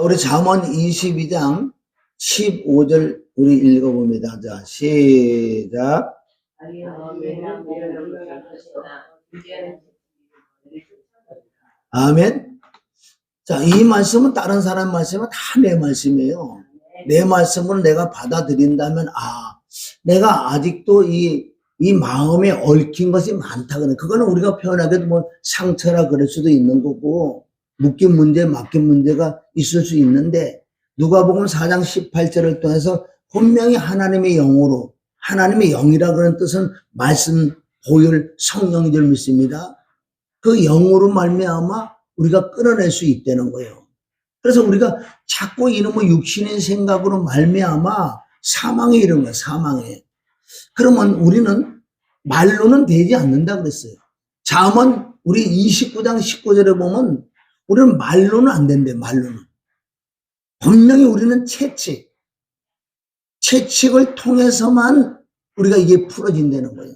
우리 잠언 22장 15절 우리 읽어봅니다. 자, 시작. 아멘. 자, 이 말씀은 다른 사람 말씀은 다 내 말씀이에요. 내 말씀을 내가 받아들인다면, 내가 아직도 이 마음에 얽힌 것이 많다. 그거는 우리가 표현하기도 뭐 상처라 그럴 수도 있는 거고, 묶인 문제, 맡긴 문제가 있을 수 있는데, 누가복음 4장 18절을 통해서 분명히 하나님의 영으로, 하나님의 영이라 그런 뜻은 말씀, 보혈, 성령인 줄 믿습니다. 그 영으로 말미암아 우리가 끊어낼 수 있다는 거예요. 그래서 우리가 자꾸 이놈의 육신의 생각으로 말미암아 사망에 이른 거예요. 사망에. 그러면 우리는 말로는 되지 않는다 그랬어요. 잠언 우리 29장 19절에 보면 우리는 말로는 안 된대. 말로는. 분명히 우리는 채찍을 통해서만 우리가 이게 풀어진다는 거예요.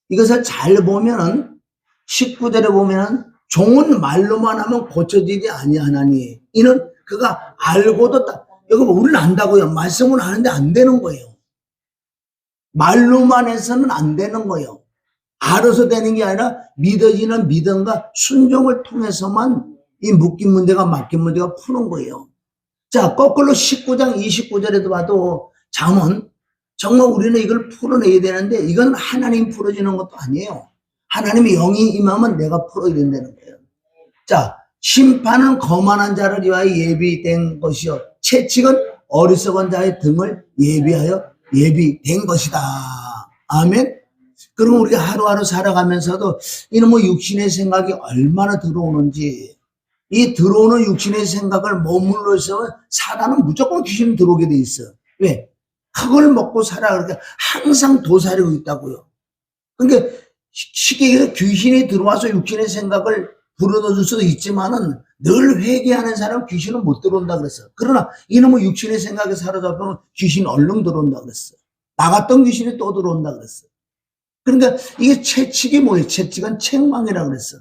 이것을 잘 보면은 19절에 보면은 종은 말로만 하면 고쳐지지 아니하나니 이는 그가 알고도 여기 우리는 안다고요. 말씀은 하는데 안 되는 거예요. 말로만 해서는 안 되는 거예요. 알아서 되는 게 아니라 믿어지는 믿음과 순종을 통해서만 이 묶인 문제가 막힌 문제가 푸는 거예요. 자, 거꾸로 19장 29절에도 봐도 잠언 정말 우리는 이걸 풀어내야 되는데 이건 하나님 풀어주는 것도 아니에요. 하나님의 영이 임하면 내가 풀어야 된다는 거예요. 자, 심판은 거만한 자를 위하여 예비된 것이요 채찍은 어리석은 자의 등을 예비하여 예비된 것이다. 아멘. 그럼 우리가 하루하루 살아가면서도 이놈의 육신의 생각이 얼마나 들어오는지, 이 들어오는 육신의 생각을 머물러 있으면 사단은 무조건 귀신이 들어오게 돼 있어. 왜? 그걸 먹고 살아. 그러니까 항상 도사리고 있다고요. 그러니까 쉽게 얘기해서 귀신이 들어와서 육신의 생각을 불어넣어줄 수도 있지만은 늘 회개하는 사람은 귀신은 못 들어온다 그랬어. 그러나 이놈의 육신의 생각에 사로잡히면 귀신이 얼른 들어온다 그랬어. 나갔던 귀신이 또 들어온다 그랬어. 그러니까 이게 채찍이 뭐예요? 채찍은 책망이라 그랬어.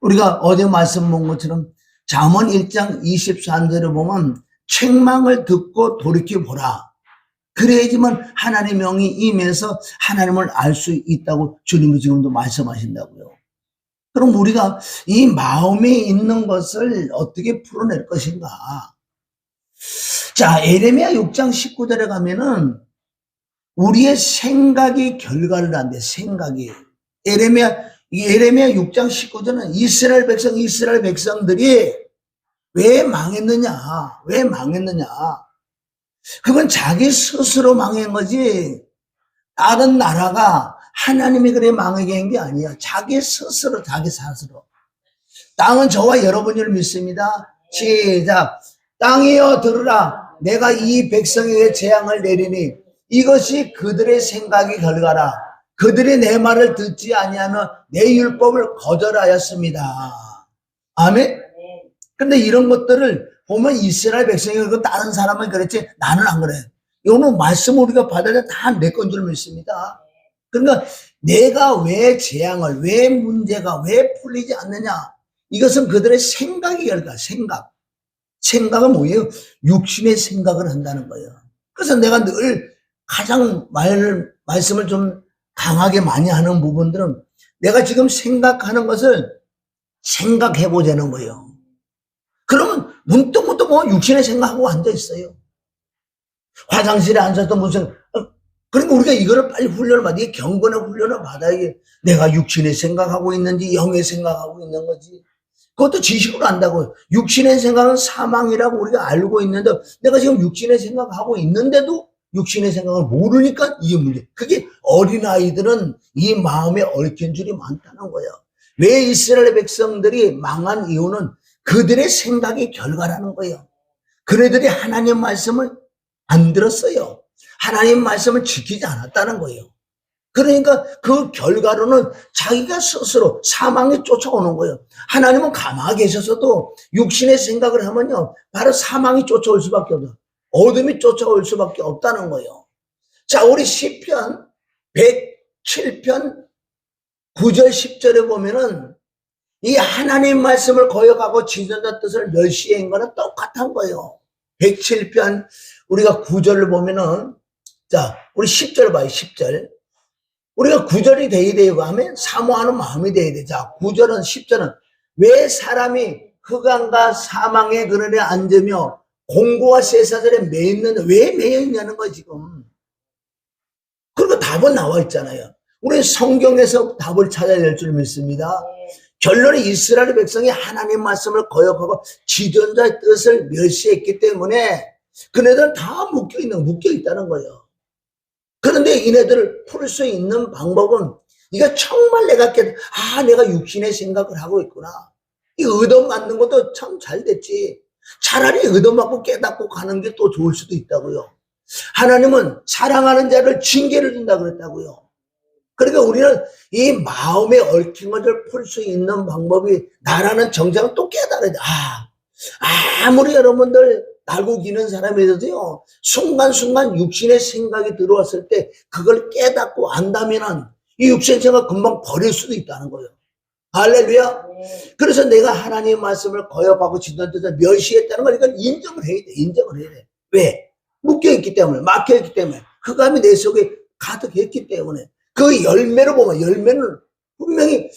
우리가 어제 말씀 본 것처럼 잠언 1장 23절에 보면 책망을 듣고 돌이켜보라. 그래야지만 하나님의 영이 임해서 하나님을 알 수 있다고 주님은 지금도 말씀하신다고요. 그럼 우리가 이 마음에 있는 것을 어떻게 풀어낼 것인가? 자, 에레미야 6장 19절에 가면은 우리의 생각이 결과를 한대. 생각이. 에레미야 6장 19절은 이스라엘 백성들이 왜 망했느냐? 왜 망했느냐? 그건 자기 스스로 망한 거지. 다른 나라가 하나님이 그래 망하게 한 게 아니야. 자기 스스로. 땅은 저와 여러분을 믿습니다. 시작. 땅이여 들으라. 내가 이 백성에게 재앙을 내리니 이것이 그들의 생각이 결과라. 그들이 내 말을 듣지 아니하며 내 율법을 거절하였습니다. 아멘. 근데 이런 것들을 보면 이스라엘 백성이 그리고 다른 사람은 그랬지 나는 안 그래. 이거는 말씀 우리가 받을 때 다 내 건 줄 믿습니다. 그러니까 내가 왜 재앙을, 왜 문제가 왜 풀리지 않느냐. 이것은 그들의 생각이 결과. 생각은 뭐예요? 육신의 생각을 한다는 거예요. 그래서 내가 늘 가장 말씀을 좀 강하게 많이 하는 부분들은 내가 지금 생각하는 것을 생각해보자는 거예요. 그러면 문득 뭐 육신의 생각하고 앉아있어요. 화장실에 앉아서 무슨, 그러니까 우리가 이거를 빨리 훈련을 받아. 이게 경건의 훈련을 받아. 이게 내가 육신의 생각하고 있는지 영의 생각하고 있는 거지. 그것도 지식으로 안다고요. 육신의 생각은 사망이라고 우리가 알고 있는데 내가 지금 육신의 생각하고 있는데도 육신의 생각을 모르니까 이게 문제. 그게 어린아이들은 이 마음에 얽힌 줄이 많다는 거예요. 왜 이스라엘 백성들이 망한 이유는 그들의 생각이 결과라는 거예요. 그네들이 하나님 말씀을 안 들었어요. 하나님 말씀을 지키지 않았다는 거예요. 그러니까 그 결과로는 자기가 스스로 사망에 쫓아오는 거예요. 하나님은 가만히 계셔서도 육신의 생각을 하면요, 바로 사망이 쫓아올 수밖에 없어요. 어둠이 쫓아올 수밖에 없다는 거예요. 자, 우리 시편 107편 9절 10절에 보면은 이 하나님 말씀을 거역하고 지존자 뜻을 멸시한 거는 똑같은 거예요. 107편 우리가 9절을 보면은, 자, 우리 10절 봐요. 10절. 우리가 9절이 돼야 되고 하면 사모하는 마음이 돼야 돼. 자, 9절은 10절은 왜 사람이 흑암과 사망의 그늘에 앉으며 공고와 쇠사슬에 매있는, 왜 매여있냐는 거야 지금. 그리고 답은 나와 있잖아요. 우리 성경에서 답을 찾아야 될 줄 믿습니다. 결론은 이스라엘 백성이 하나님 말씀을 거역하고 지존자의 뜻을 멸시했기 때문에 그네들은 다 묶여있다는 거예요. 그런데 이네들을 풀 수 있는 방법은, 이거 정말 내가 내가 육신의 생각을 하고 있구나. 이 의도맞는 것도 참 잘 됐지. 차라리 의도맞고 깨닫고 가는 게 또 좋을 수도 있다고요. 하나님은 사랑하는 자를 징계를 준다 그랬다고요. 그러니까 우리는 이 마음에 얽힌 것을 풀 수 있는 방법이, 나라는 정상을 또 깨달아야 돼. 아무리 여러분들 날고 기는 사람이라도요, 순간순간 육신의 생각이 들어왔을 때 그걸 깨닫고 안다면은 이 육신의 생각 금방 버릴 수도 있다는 거예요. 할렐루야. 그래서 내가 하나님의 말씀을 거역하고 지존자 뜻을 멸시했다는 걸 이걸 인정을 해야 돼. 인정을 해야 돼. 왜? 묶여있기 때문에, 막혀있기 때문에, 흑암이 내 속에 가득했기 때문에. 그 열매로 보면, 열매는 분명히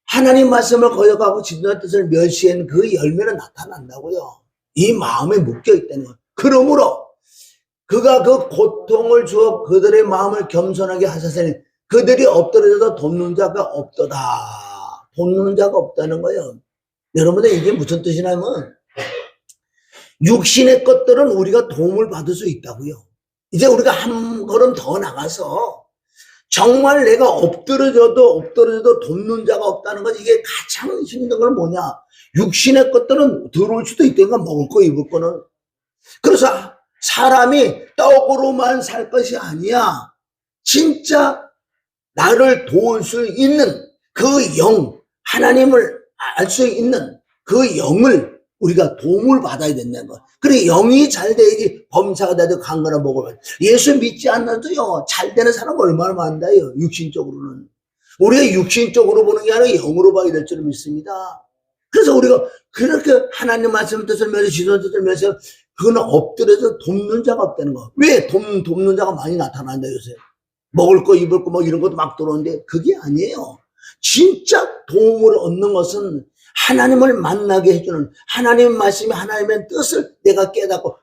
하나님 말씀을 거역하고 지존자 뜻을 멸시한 그 열매는 나타난다고요. 이 마음에 묶여있다는 거예요. 그러므로 그가 그 고통을 주어 그들의 마음을 겸손하게 하셨으니 그들이 엎드려져도 돕는 자가 없도다. 돕는 자가 없다는 거예요. 여러분들 이게 무슨 뜻이냐면, 육신의 것들은 우리가 도움을 받을 수 있다고요. 이제 우리가 한 걸음 더 나가서 정말 내가 엎드려져도 돕는 자가 없다는 것, 이게 가장 힘든 건 뭐냐? 육신의 것들은 들어올 수도 있다니까, 먹을 거 입을 거는. 그래서 사람이 떡으로만 살 것이 아니야. 진짜 나를 도울 수 있는 그 영, 하나님을 알 수 있는 그 영을 우리가 도움을 받아야 된다는 거. 그래, 영이 잘 돼야지 범사가 돼도 강건하 복을. 예수 믿지 않아도요, 잘 되는 사람 얼마나 많다요, 육신적으로는. 우리가 육신적으로 보는 게 아니라 영으로 봐야 될 줄 믿습니다. 그래서 우리가 그렇게 하나님 말씀 뜻을 면서 지존 뜻을 면서 그거는 엎드려서 돕는 자가 없다는 거. 왜 돕는 자가 많이 나타난다 요새? 먹을 거 입을 거 뭐 이런 것도 막 들어오는데 그게 아니에요. 진짜 도움을 얻는 것은 하나님을 만나게 해주는, 하나님 말씀이 하나님의 뜻을 내가 깨닫고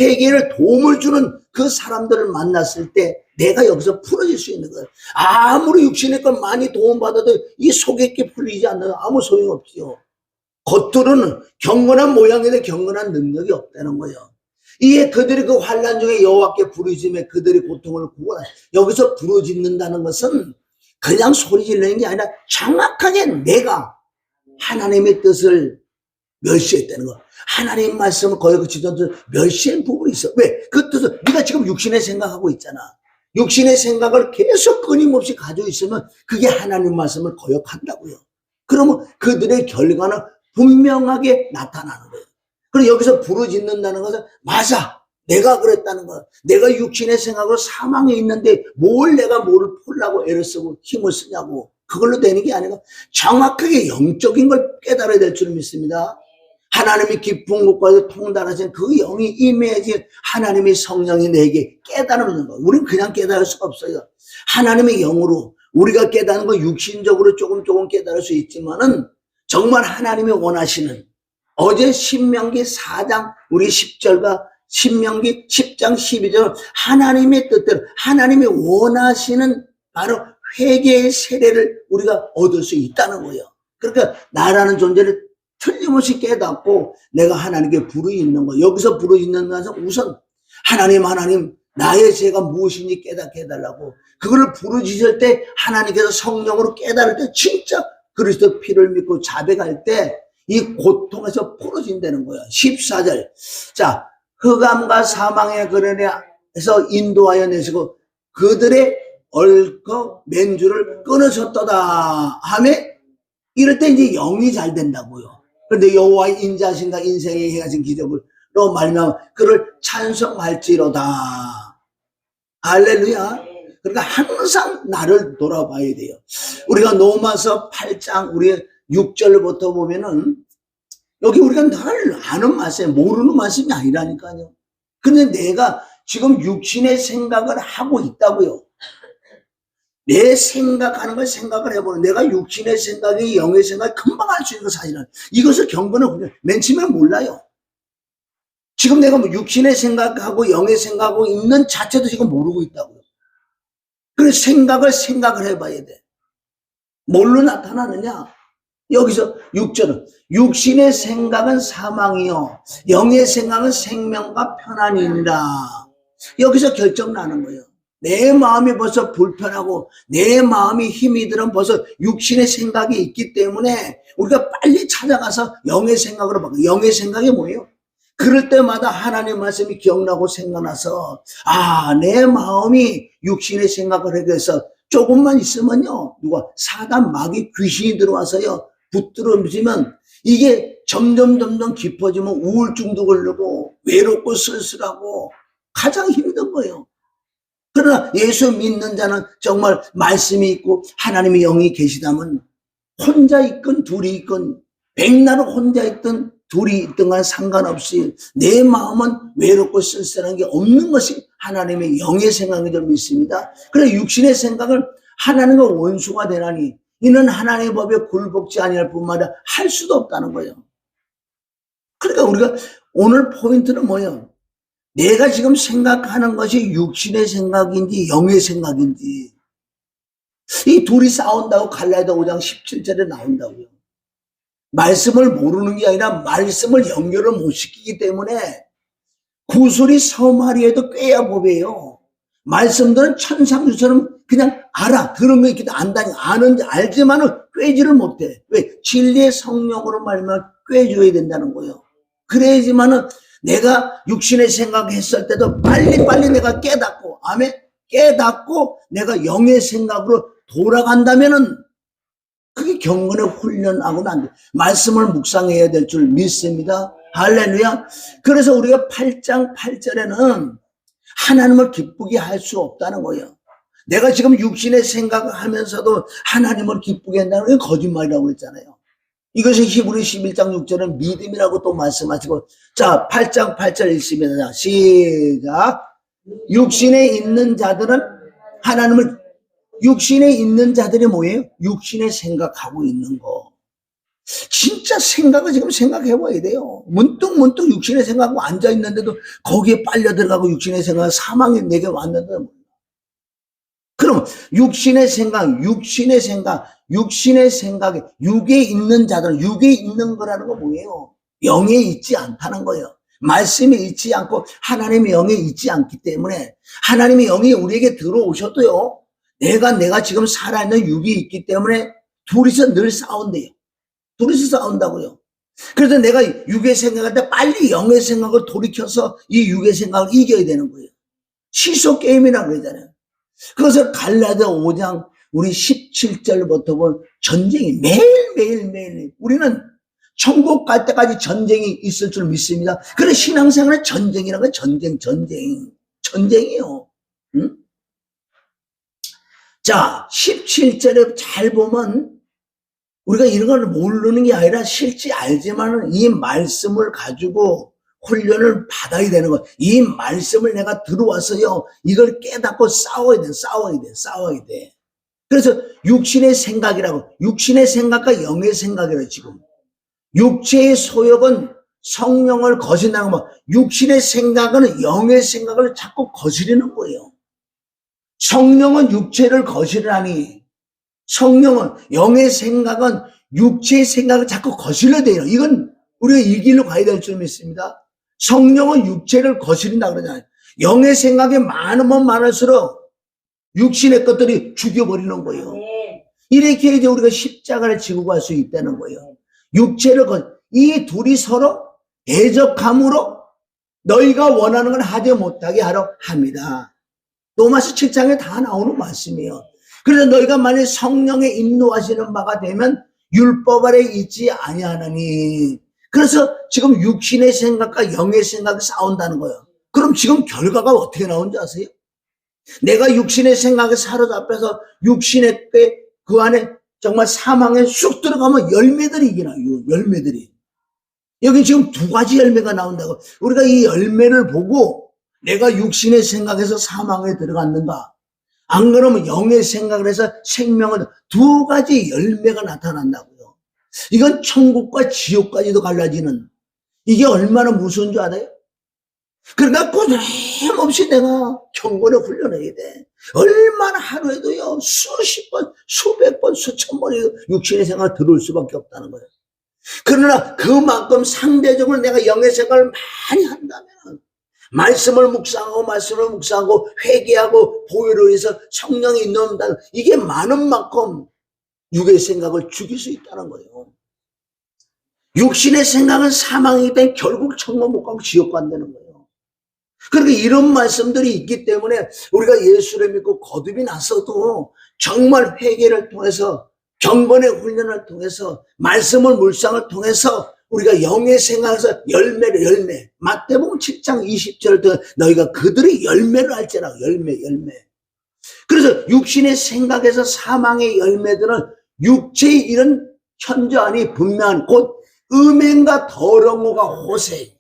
회개를 도움을 주는 그 사람들을 만났을 때 내가 여기서 풀어질 수 있는 거예요. 아무리 육신의 걸 많이 도움받아도 이 속에 있게 풀리지 않는 아무 소용없지요. 겉으로는 경건한 모양인데 경건한 능력이 없다는 거예요. 이에 그들이 그 환난 중에 여호와께 부르짖음에 그들의 고통을 구원하여, 여기서 부르짖는다는 것은 그냥 소리 지르는 게 아니라 정확하게 내가 하나님의 뜻을 멸시했다는 거. 하나님 말씀을 거역하고 지존자 뜻을 멸시한 부분이 있어. 왜? 그 뜻은 네가 지금 육신의 생각하고 있잖아. 육신의 생각을 계속 끊임없이 가지고 있으면 그게 하나님 말씀을 거역한다고요. 그러면 그들의 결과는 분명하게 나타나는 거예요. 그리고 여기서 부르짖는다는 것은, 맞아, 내가 그랬다는 거야. 내가 육신의 생각으로 사망에 있는데 뭘 풀라고 애를 쓰고 힘을 쓰냐고. 그걸로 되는 게 아니고 정확하게 영적인 걸 깨달아야 될 줄 믿습니다. 하나님이 깊은 곳까지 통달하신 그 영이 임해야지 하나님의 성령이 내게 깨달음을 주는 거예요. 우리는 그냥 깨달을 수가 없어요. 하나님의 영으로 우리가 깨닫는 거 육신적으로 조금 깨달을 수 있지만은 정말 하나님이 원하시는, 어제 신명기 4장 우리 10절과 신명기 10장 12절 하나님의 뜻대로 하나님이 원하시는 바로 회개의 세례를 우리가 얻을 수 있다는 거예요. 그러니까 나라는 존재를 틀림없이 깨닫고 내가 하나님께 부르짖는 거예요. 여기서 부르짖는 것은 우선 하나님 나의 죄가 무엇인지 깨닫게 해달라고. 그걸 부르짖을 때 하나님께서 성령으로 깨달을 때 진짜 그리스도 피를 믿고 자백할 때 이 고통에서 풀어진다는 거예요. 14절. 자, 흑암과 사망의 그늘에서 인도하여 내시고 그들의 얽어 맨줄을 끊으셨도다 하며, 이럴 때 이제 영이 잘 된다고요. 그런데 여호와의 인자하신가 인생에 행하신 기적으로 말미암아 그를 찬송할지로다. 할렐루야. 그러니까 항상 나를 돌아봐야 돼요. 우리가 로마서 8장 우리 6절부터 보면은 여기 우리가 늘 아는 말씀이 모르는 말씀이 아니라니까요. 근데 내가 지금 육신의 생각을 하고 있다고요. 내 생각하는 걸 생각을 해보는 내가 육신의 생각이 영의 생각이 금방 할 수 있는 거 사실은 이것을 경건은 맨 처음에 몰라요. 지금 내가 뭐 육신의 생각하고 영의 생각하고 있는 자체도 지금 모르고 있다고요. 그래서 생각을 해봐야 돼. 뭘로 나타나느냐? 여기서 6절은 육신의 생각은 사망이요 영의 생각은 생명과 편안이니라. 여기서 결정 나는 거예요. 내 마음이 벌써 불편하고 내 마음이 힘이 들어 벌써 육신의 생각이 있기 때문에 우리가 빨리 찾아가서 영의 생각으로 바꿔. 영의 생각이 뭐예요? 그럴 때마다 하나님 말씀이 기억나고 생각나서 내 마음이 육신의 생각을 하게 해서 조금만 있으면요 누가 사단 마귀 귀신이 들어와서요 붙들어지면 이게 점점 깊어지면 우울증도 걸리고 외롭고 쓸쓸하고 가장 힘든 거예요. 그러나 예수 믿는 자는 정말 말씀이 있고 하나님의 영이 계시다면 혼자 있건 둘이 있건 백날은 혼자 있든 둘이 있든 간 상관없이 내 마음은 외롭고 쓸쓸한 게 없는 것이 하나님의 영의 생각인 줄 믿습니다. 그래서 육신의 생각을 하나님과 원수가 되나니 이는 하나님의 법에 굴복지 아니할 뿐만 아니라 할 수도 없다는 거예요. 그러니까 우리가 오늘 포인트는 뭐예요? 내가 지금 생각하는 것이 육신의 생각인지 영의 생각인지 이 둘이 싸운다고 갈라디아 5장 17절에 나온다고요. 말씀을 모르는 게 아니라 말씀을 연결을 못 시키기 때문에 구슬이 서마리에도 꿰야 법이에요. 말씀들은 천상주처럼 그냥 알아. 들은 거 있기도 안다니 아는지 알지만은 꿰지를 못해. 왜? 진리의 성령으로 말하면 꿰줘야 된다는 거예요. 그래야지만은 내가 육신의 생각했을 때도 빨리 내가 깨닫고 아멘 깨닫고 내가 영의 생각으로 돌아간다면은 그게 경건의 훈련하고는 안 돼. 말씀을 묵상해야 될 줄 믿습니다. 할렐루야. 그래서 우리가 8장 8절에는 하나님을 기쁘게 할 수 없다는 거예요. 내가 지금 육신의 생각을 하면서도 하나님을 기쁘게 한다는 게 거짓말이라고 했잖아요. 이것이 히브리 11장 6절은 믿음이라고 또 말씀하시고 자 8장 8절 읽습니다. 시작. 육신에 있는 자들은 하나님을 육신에 있는 자들이 뭐예요? 육신에 생각하고 있는 거. 진짜 생각을 지금 생각해 봐야 돼요. 문득 육신의 생각하고 앉아있는데도 거기에 빨려 들어가고 육신의 생각은 사망이 내게 왔는데 그럼 육신의 생각에 육에 있는 자들은 육에 있는 거라는 거 뭐예요? 영에 있지 않다는 거예요. 말씀에 있지 않고 하나님의 영에 있지 않기 때문에 하나님의 영이 우리에게 들어오셔도요. 내가 지금 살아있는 육이 있기 때문에 둘이서 늘 싸운대요. 둘이서 싸운다고요. 그래서 내가 육의 생각할 때 빨리 영의 생각을 돌이켜서 이 육의 생각을 이겨야 되는 거예요. 시소 게임이라고 그러잖아요. 그것을 갈라디아 5장 우리 17절부터 본 전쟁이 매일 우리는 천국 갈 때까지 전쟁이 있을 줄 믿습니다. 그래 신앙생활의 전쟁이라는 건 전쟁이에요. 응? 자 17절에 잘 보면 우리가 이런 걸 모르는 게 아니라 실제 알지만은 이 말씀을 가지고 훈련을 받아야 되는 거예요. 이 말씀을 내가 들어와서요. 이걸 깨닫고 싸워야 돼. 그래서 육신의 생각이라고 육신의 생각과 영의 생각이라고 지금 육체의 소욕은 성령을 거신다는 거 육신의 생각은 영의 생각을 자꾸 거스르는 거예요. 성령은 육체를 거스르라니 성령은 영의 생각은 육체의 생각을 자꾸 거스려야 돼요. 이건 우리가 이 길로 가야 될 줄 믿습니다. 성령은 육체를 거스린다 그러잖아요. 영의 생각이 많으면 많을수록 육신의 것들이 죽여버리는 거예요. 이렇게 이제 우리가 십자가를 지고 갈 수 있다는 거예요. 이 둘이 서로 대적함으로 너희가 원하는 걸 하지 못하게 하려 합니다. 로마서 7장에 다 나오는 말씀이에요. 그래서 너희가 만약 성령에 인도하시는 바가 되면 율법 아래 있지 아니하나니. 그래서 지금 육신의 생각과 영의 생각이 싸운다는 거예요. 그럼 지금 결과가 어떻게 나오는지 아세요? 내가 육신의 생각에 사로잡혀서 육신의 때 그 안에 정말 사망에 쑥 들어가면 열매들이 이게 나요. 열매들이. 여기 지금 두 가지 열매가 나온다고. 우리가 이 열매를 보고 내가 육신의 생각에서 사망에 들어갔는가? 안 그러면 영의 생각을 해서 생명을, 두 가지 열매가 나타난다고요. 이건 천국과 지옥까지도 갈라지는, 이게 얼마나 무서운 줄 알아요? 그러니까 끊임없이 내가 경건을 훈련해야 돼. 얼마나 하루에도요, 수십 번, 수백 번, 수천 번이 육신의 생각이 들어올 수밖에 없다는 거예요. 그러나 그만큼 상대적으로 내가 영의 생각을 많이 한다면 말씀을 묵상하고 회개하고 보혈로 해서 성령이 인도한다. 이게 많은 만큼 육의 생각을 죽일 수 있다는 거예요. 육신의 생각은 사망이기 때문에 결국 천국 못 가고 지옥 간다는 거예요. 그러니까 이런 말씀들이 있기 때문에 우리가 예수를 믿고 거듭이 나서도 정말 회개를 통해서 경건의 훈련을 통해서 말씀을 묵상을 통해서 우리가 영의 생각에서 열매. 마태복음 7장 20절을 통해 너희가 그들의 열매를 알지라. 열매. 그래서 육신의 생각에서 사망의 열매들은 육체의 이런 현저하니 분명한 곧 음행과 더러움과 호색,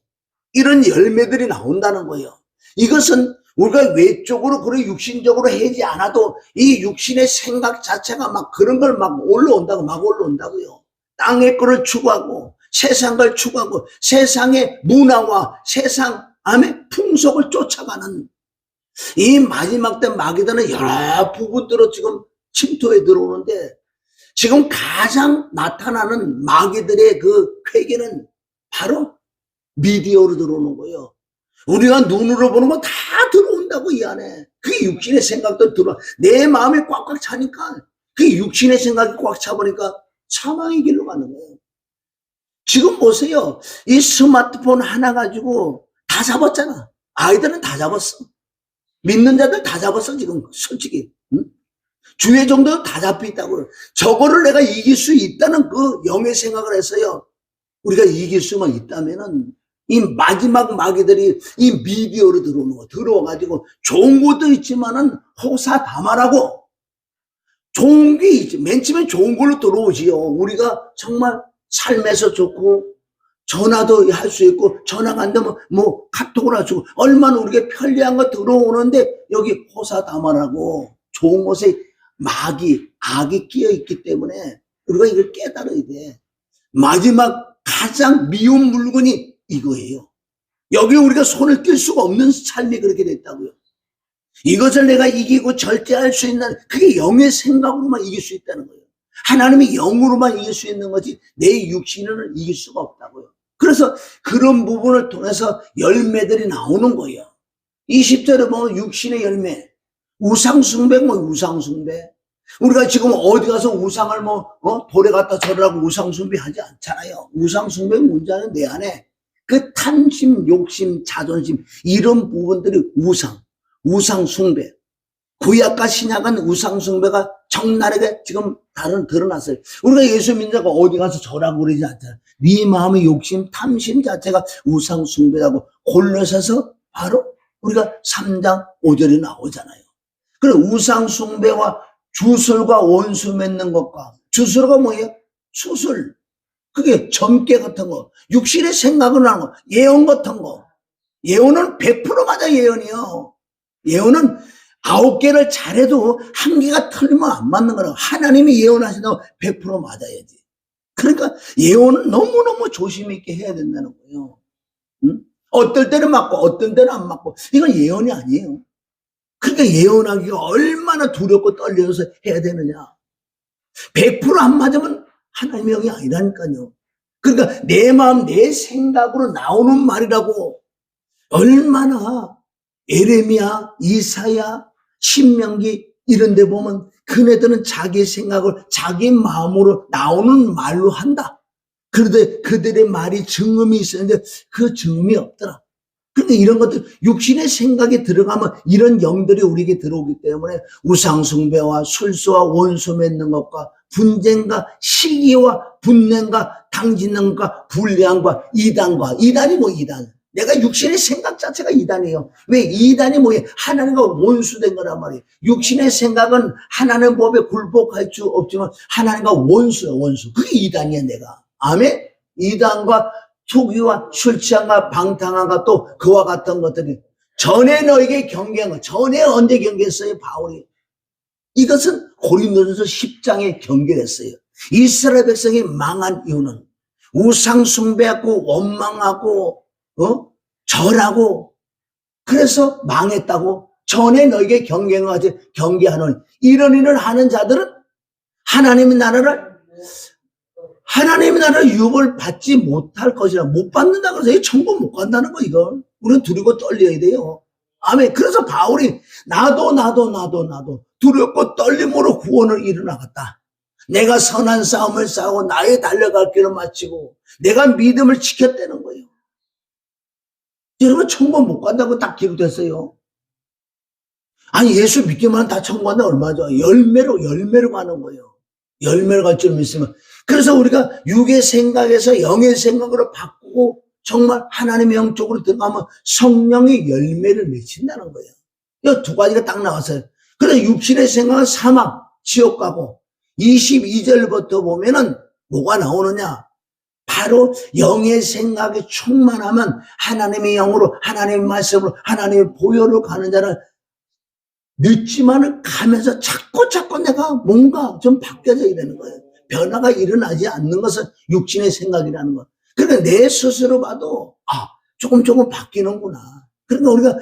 이런 열매들이 나온다는 거예요. 이것은 우리가 외적으로 그런 육신적으로 하지 않아도 이 육신의 생각 자체가 막 그런 걸 막 올라온다고요. 땅의 거를 추구하고 세상 걸 추구하고 세상의 문화와 세상 안의 풍속을 쫓아가는 이 마지막 때 마귀들은 여러 부분들로 지금 침투해 들어오는데, 지금 가장 나타나는 마귀들의 그 회개는 바로 미디어로 들어오는 거예요. 우리가 눈으로 보는 거 다 들어온다고, 이 안에. 그게 육신의 생각도 들어와. 내 마음이 꽉꽉 차니까, 그게 육신의 생각이 꽉 차보니까 사망의 길로 가는 거예요. 지금 보세요. 이 스마트폰 하나 가지고 다 잡았잖아. 아이들은 다 잡았어. 믿는 자들 다 잡았어, 지금, 솔직히. 응? 주의 정도는 다 잡혀 있다고. 저거를 내가 이길 수 있다는 그 영의 생각을 해서요. 우리가 이길 수만 있다면은, 이 마지막 마귀들이 이 미디어로 들어오는 거, 들어와가지고 좋은 것도 있지만은 호사다마라고 좋은 게 있지. 맨 처음에 좋은 걸로 들어오지요. 우리가 정말 삶에서 좋고, 전화도 할 수 있고, 전화가 안 되면 뭐 카톡을 할 수 있고, 얼마나 우리가 편리한 거 들어오는데, 여기 호사다마라고 좋은 것에 악이 끼어 있기 때문에 우리가 이걸 깨달아야 돼. 마지막 가장 미운 물건이 이거예요. 여기 우리가 손을 뗄 수가 없는 삶이 그렇게 됐다고요. 이것을 내가 이기고 절제할 수 있는, 그게 영의 생각으로만 이길 수 있다는 거예요. 하나님이 영으로만 이길 수 있는 거지 내 육신을 이길 수가 없다고요. 그래서 그런 부분을 통해서 열매들이 나오는 거예요. 20절에 보면 육신의 열매, 우상숭배, 우상숭배. 우리가 지금 어디 가서 우상을 돌에 갖다 절하고 우상숭배하지 않잖아요. 우상숭배의 문제는 내 안에 그 탐심, 욕심, 자존심, 이런 부분들이 우상숭배. 구약과 신약은 우상숭배가 적나라하게 지금 드러났어요. 우리가 예수 믿는 자가 어디 가서 절하고 그러지 않잖아요. 네 마음의 욕심, 탐심 자체가 우상숭배라고 골로새서 바로 우리가 3장 5절에 나오잖아요. 그래, 우상숭배와 주술과 원수 맺는 것과, 주술가 뭐예요? 수술. 그게 점괘 같은 거, 육신의 생각을 하는 거, 예언 같은 거. 예언은 100% 맞아, 예언이요. 예언은 9개를 잘해도 1개가 틀리면 안 맞는 거라고. 하나님이 예언하신다고 100% 맞아야지. 그러니까 예언은 너무너무 조심 있게 해야 된다는 거예요. 응? 어떨 때는 맞고 어떤 때는 안 맞고, 이건 예언이 아니에요. 그러니까 예언하기가 얼마나 두렵고 떨려서 해야 되느냐. 100% 안 맞으면 하나님의 영이 아니라니까요. 그러니까 내 마음, 내 생각으로 나오는 말이라고. 얼마나 예레미야, 이사야, 신명기 이런 데 보면 그네들은 자기 생각을 자기 마음으로 나오는 말로 한다. 그런데 그들의 말이 증음이 있었는데 그 증음이 없더라. 그런데 이런 것들, 육신의 생각이 들어가면 이런 영들이 우리에게 들어오기 때문에 우상숭배와 술수와 원수 맺는 것과 분쟁과 시기와 분냄과 당짓는 것과 불량과 이단과, 이단이 뭐 이단? 내가 육신의 생각 자체가 이단이에요. 왜? 이단이 뭐예요? 하나님과 원수된 거란 말이에요. 육신의 생각은 하나님 법에 굴복할 수 없지만 하나님과 원수예요, 원수. 그게 이단이야, 내가. 아멘? 이단과 투기와 술 취함과 방탕함과 또 그와 같은 것들이 전에 너에게 경계한 거. 전에 언제 경계했어요, 바울이? 이것은 고린도전서 10장에 경계했어요. 이스라엘 백성이 망한 이유는 우상 숭배하고 원망하고 절하고 그래서 망했다고. 전에 너에게 경계하지 경계하는 이런 일을 하는 자들은 하나님의 나라를 유업을 받지 못할 것이라. 못 받는다 그래서 천국 못 간다는 거. 이거 우리는 두리고 떨려야 돼요. 아멘. 그래서 바울이 나도 두렵고 떨림으로 구원을 이루나갔다. 내가 선한 싸움을 싸우고 나의 달려갈 길을 마치고 내가 믿음을 지켰다는 거예요. 여러분, 천국 못 간다고 딱 기록됐어요. 아니, 예수 믿기만 하면 다 천국 간다. 얼마죠? 열매로 가는 거예요. 열매로 갈 줄 믿으면. 그래서 우리가 육의 생각에서 영의 생각으로 바꾸고 정말 하나님의 영적으로 들어가면 성령의 열매를 맺힌다는 거예요. 이 두 가지가 딱 나왔어요. 그래서 육신의 생각은 사막, 지옥 가고 22절부터 보면은 뭐가 나오느냐? 바로 영의 생각이 충만하면 하나님의 영으로, 하나님의 말씀으로, 하나님의 보혈로 가는 자는 늦지만은 가면서 자꾸 내가 뭔가 좀 바뀌어져야 되는 거예요. 변화가 일어나지 않는 것은 육신의 생각이라는 거. 그러니까 내 스스로 봐도 조금 바뀌는구나. 그러니까 우리가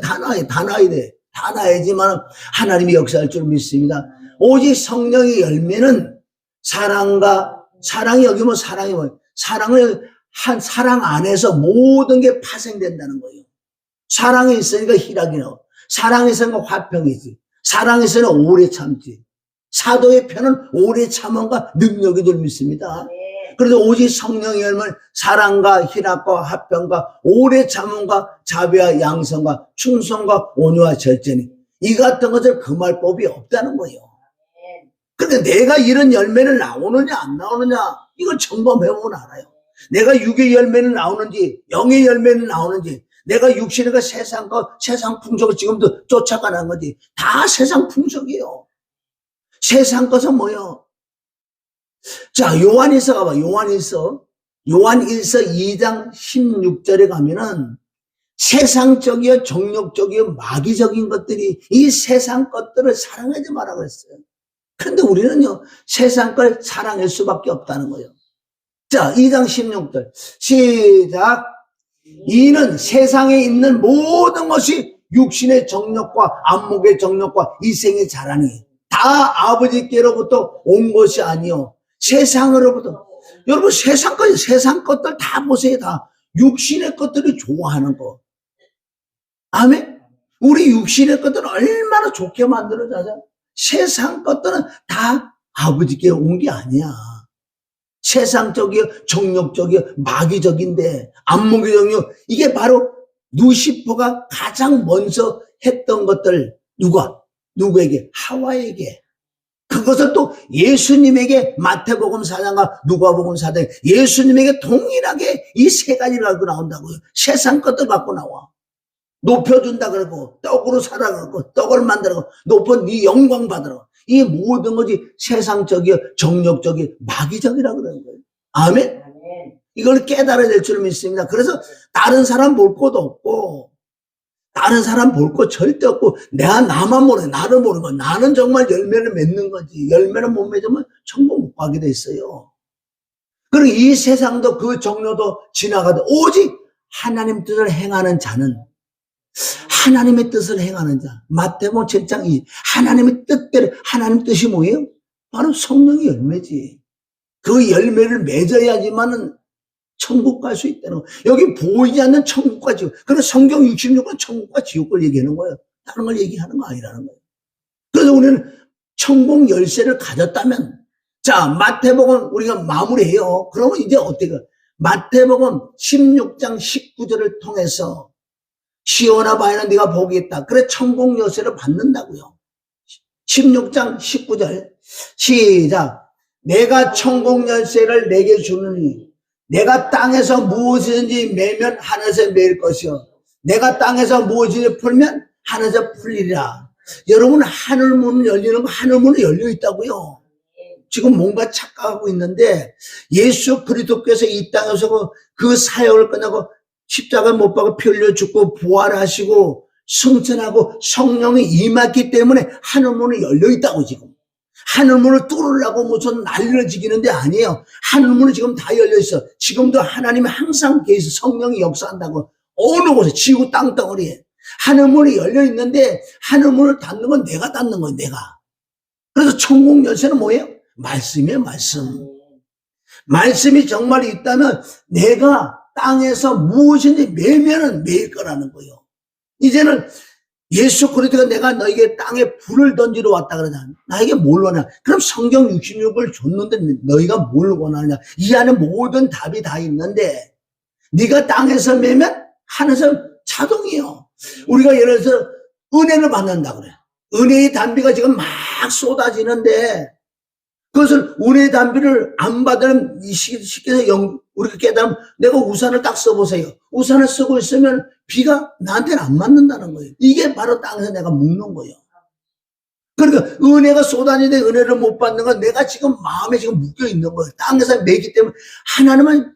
다 나야 돼. 다 나야지만 하나님이 역사할 줄 믿습니다. 오직 성령의 열매는 사랑이 여기 뭐 사랑이 뭐예요? 사랑 안에서 모든 게 파생된다는 거예요. 사랑이 있으니까 희락이 나와. 사랑이 있으니까 화평이지. 사랑이 있으니까 오래 참지. 사도의 편은 오래 참음과 능력이 줄 믿습니다. 그래서 오직 성령의 열매는 사랑과 희락과 화평과 오래 참음과 자비와 양성과 충성과 온유와 절제니 이 같은 것을 금할 법이 없다는 거예요. 그런데 내가 이런 열매는 나오느냐 안 나오느냐 이걸 점검해보면 알아요. 내가 육의 열매는 나오는지 영의 열매는 나오는지 내가 육신과 세상 풍속을 지금도 쫓아가는 거지. 다 세상 풍속이에요. 세상 것은 뭐예요? 자, 요한일서 가봐. 요한일서 2장 16절에 가면은 세상적이요, 정욕적이요, 마귀적인 것들이 이 세상 것들을 사랑하지 마라 그랬어요. 그런데 우리는요, 세상 걸 사랑할 수밖에 없다는 거예요. 자, 2장 16절. 시작. 이는 세상에 있는 모든 것이 육신의 정욕과 안목의 정욕과 이생의 자랑이 다 아버지께로부터 온 것이 아니요 세상으로부터. 여러분, 세상 것들 다 보세요. 다 육신의 것들이 좋아하는 거. 아멘. 우리 육신의 것들은 얼마나 좋게 만들어져서 세상 것들은 다 아버지께 온 게 아니야. 세상적이요, 정욕적이요, 마귀적인데 안목의 정욕. 이게 바로 루시퍼가 가장 먼저 했던 것들. 누구에게? 하와에게. 그것을 또 예수님에게 마태복음 4장과 누가복음 4장 예수님에게 동일하게 이 세 가지를 갖고 나온다고요. 세상 것들 갖고 나와. 높여준다 그러고 떡으로 살아 그러고 떡을 만들고 높은 네 영광 받으라고. 이 모든 것이 세상적이요, 정욕적이요, 마귀적이라고 그러는 거예요. 아멘? 이걸 깨달아야 될 줄 믿습니다. 그래서 다른 사람 볼 것도 없고 다른 사람 볼 것 절대 없고 나만 모르는 나를 모르는 거. 나는 정말 열매를 맺는 거지. 열매를 못 맺으면 천국 못 가게 돼 있어요. 그리고 이 세상도 그 정료도 지나가도 오직 하나님 뜻을 행하는 자는 하나님의 뜻을 행하는 자. 마태복음 7장 2 하나님의 뜻대로. 하나님 뜻이 뭐예요? 바로 성령의 열매지. 그 열매를 맺어야지만은 천국 갈 수 있다는 거. 여기 보이지 않는 천국과 지옥. 그래서 성경 66은 천국과 지옥을 얘기하는 거예요. 다른 걸 얘기하는 거 아니라는 거예요. 그래서 우리는 천국 열쇠를 가졌다면, 자, 마태복음 우리가 마무리해요. 그러면 이제 어떻게? 마태복음 16장 19절을 통해서 시온아 바야나 네가 복이 있다. 그래 천국 열쇠를 받는다고요. 16장 19절 시작. 내가 천국 열쇠를 내게 주느니 내가 땅에서 무엇이든지 매면 하늘에서 매일 것이요. 내가 땅에서 무엇이든지 풀면 하늘에서 풀리리라. 여러분, 하늘문은 열리는 거, 하늘문은 열려 있다고요. 지금 뭔가 착각하고 있는데, 예수 그리스도께서 이 땅에서 그 사역을 끝나고 십자가 못 박아 피 흘려 죽고 부활하시고 승천하고 성령이 임했기 때문에 하늘문이 열려 있다고. 지금 하늘문을 뚫으려고 무슨 난리를 지기는 데 아니에요. 하늘문은 지금 다 열려 있어. 지금도 하나님이 항상 계셔. 성령이 역사한다고. 어느 곳에, 지구 땅덩어리에 하늘문이 열려 있는데, 하늘문을 닫는 건 내가 닫는 거예요. 내가. 그래서 천국 열쇠는 뭐예요? 말씀이에요. 말씀. 말씀이 정말 있다면 내가 땅에서 무엇인지 매면은 매일 거라는 거예요. 이제는 예수 그리스도가 내가 너에게 땅에 불을 던지러 왔다 그러냐. 나에게 뭘 원하냐. 그럼 성경 66을 줬는데 너희가 뭘 원하냐. 이 안에 모든 답이 다 있는데, 네가 땅에서 매면 하늘에서 자동이에요. 우리가 예를 들어서 은혜를 받는다 그래. 은혜의 단비가 지금 막 쏟아지는데, 그것을 은혜의 단비를 안 받으면 쉽게 우리가 깨달으면, 내가 우산을 딱 써보세요. 우산을 쓰고 있으면 비가 나한테는 안 맞는다는 거예요. 이게 바로 땅에서 내가 묵는 거예요. 그러니까 은혜가 쏟아지는데 은혜를 못 받는 건 내가 지금 마음에 지금 묶여 있는 거예요. 땅에서 매기 때문에 하나님은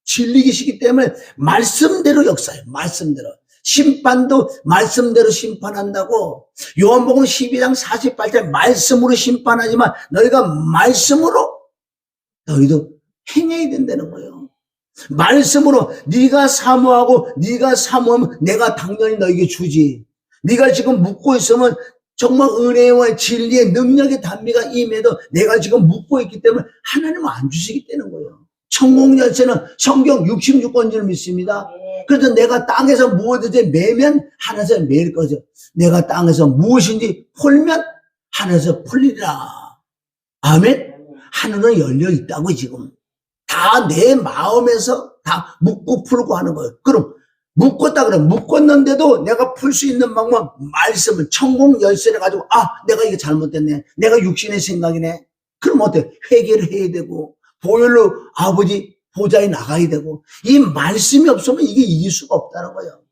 진리이시기 때문에 말씀대로 역사해요. 말씀대로. 심판도 말씀대로 심판한다고. 요한복음 12장 48절 말씀으로 심판하지만 너희가 말씀으로 너희도 행해야 된다는 거예요. 말씀으로 네가 사모하고 네가 사모하면 내가 당연히 너에게 주지. 네가 지금 묻고 있으면 정말 은혜와 진리의 능력의 단비가 임해도 내가 지금 묻고 있기 때문에 하나님은 안 주시겠다는 거예요. 천국 열쇠는 성경 66권지를 믿습니다. 그래서 내가 땅에서 무엇이든지 매면 하늘에서 매일 거죠. 내가 땅에서 무엇인지 풀면 하늘에서 풀리라. 아멘. 하늘은 열려 있다고. 지금 다 내 마음에서 다 묻고 풀고 하는 거예요. 그럼 묶었다 그래. 묶었는데도 내가 풀 수 있는 방법, 말씀을, 천국 열쇠를 가지고, 내가 이게 잘못됐네. 내가 육신의 생각이네. 그럼 어때? 회개를 해야 되고, 보혈로 아버지 보좌에 나가야 되고, 이 말씀이 없으면 이게 이길 수가 없다는 거예요.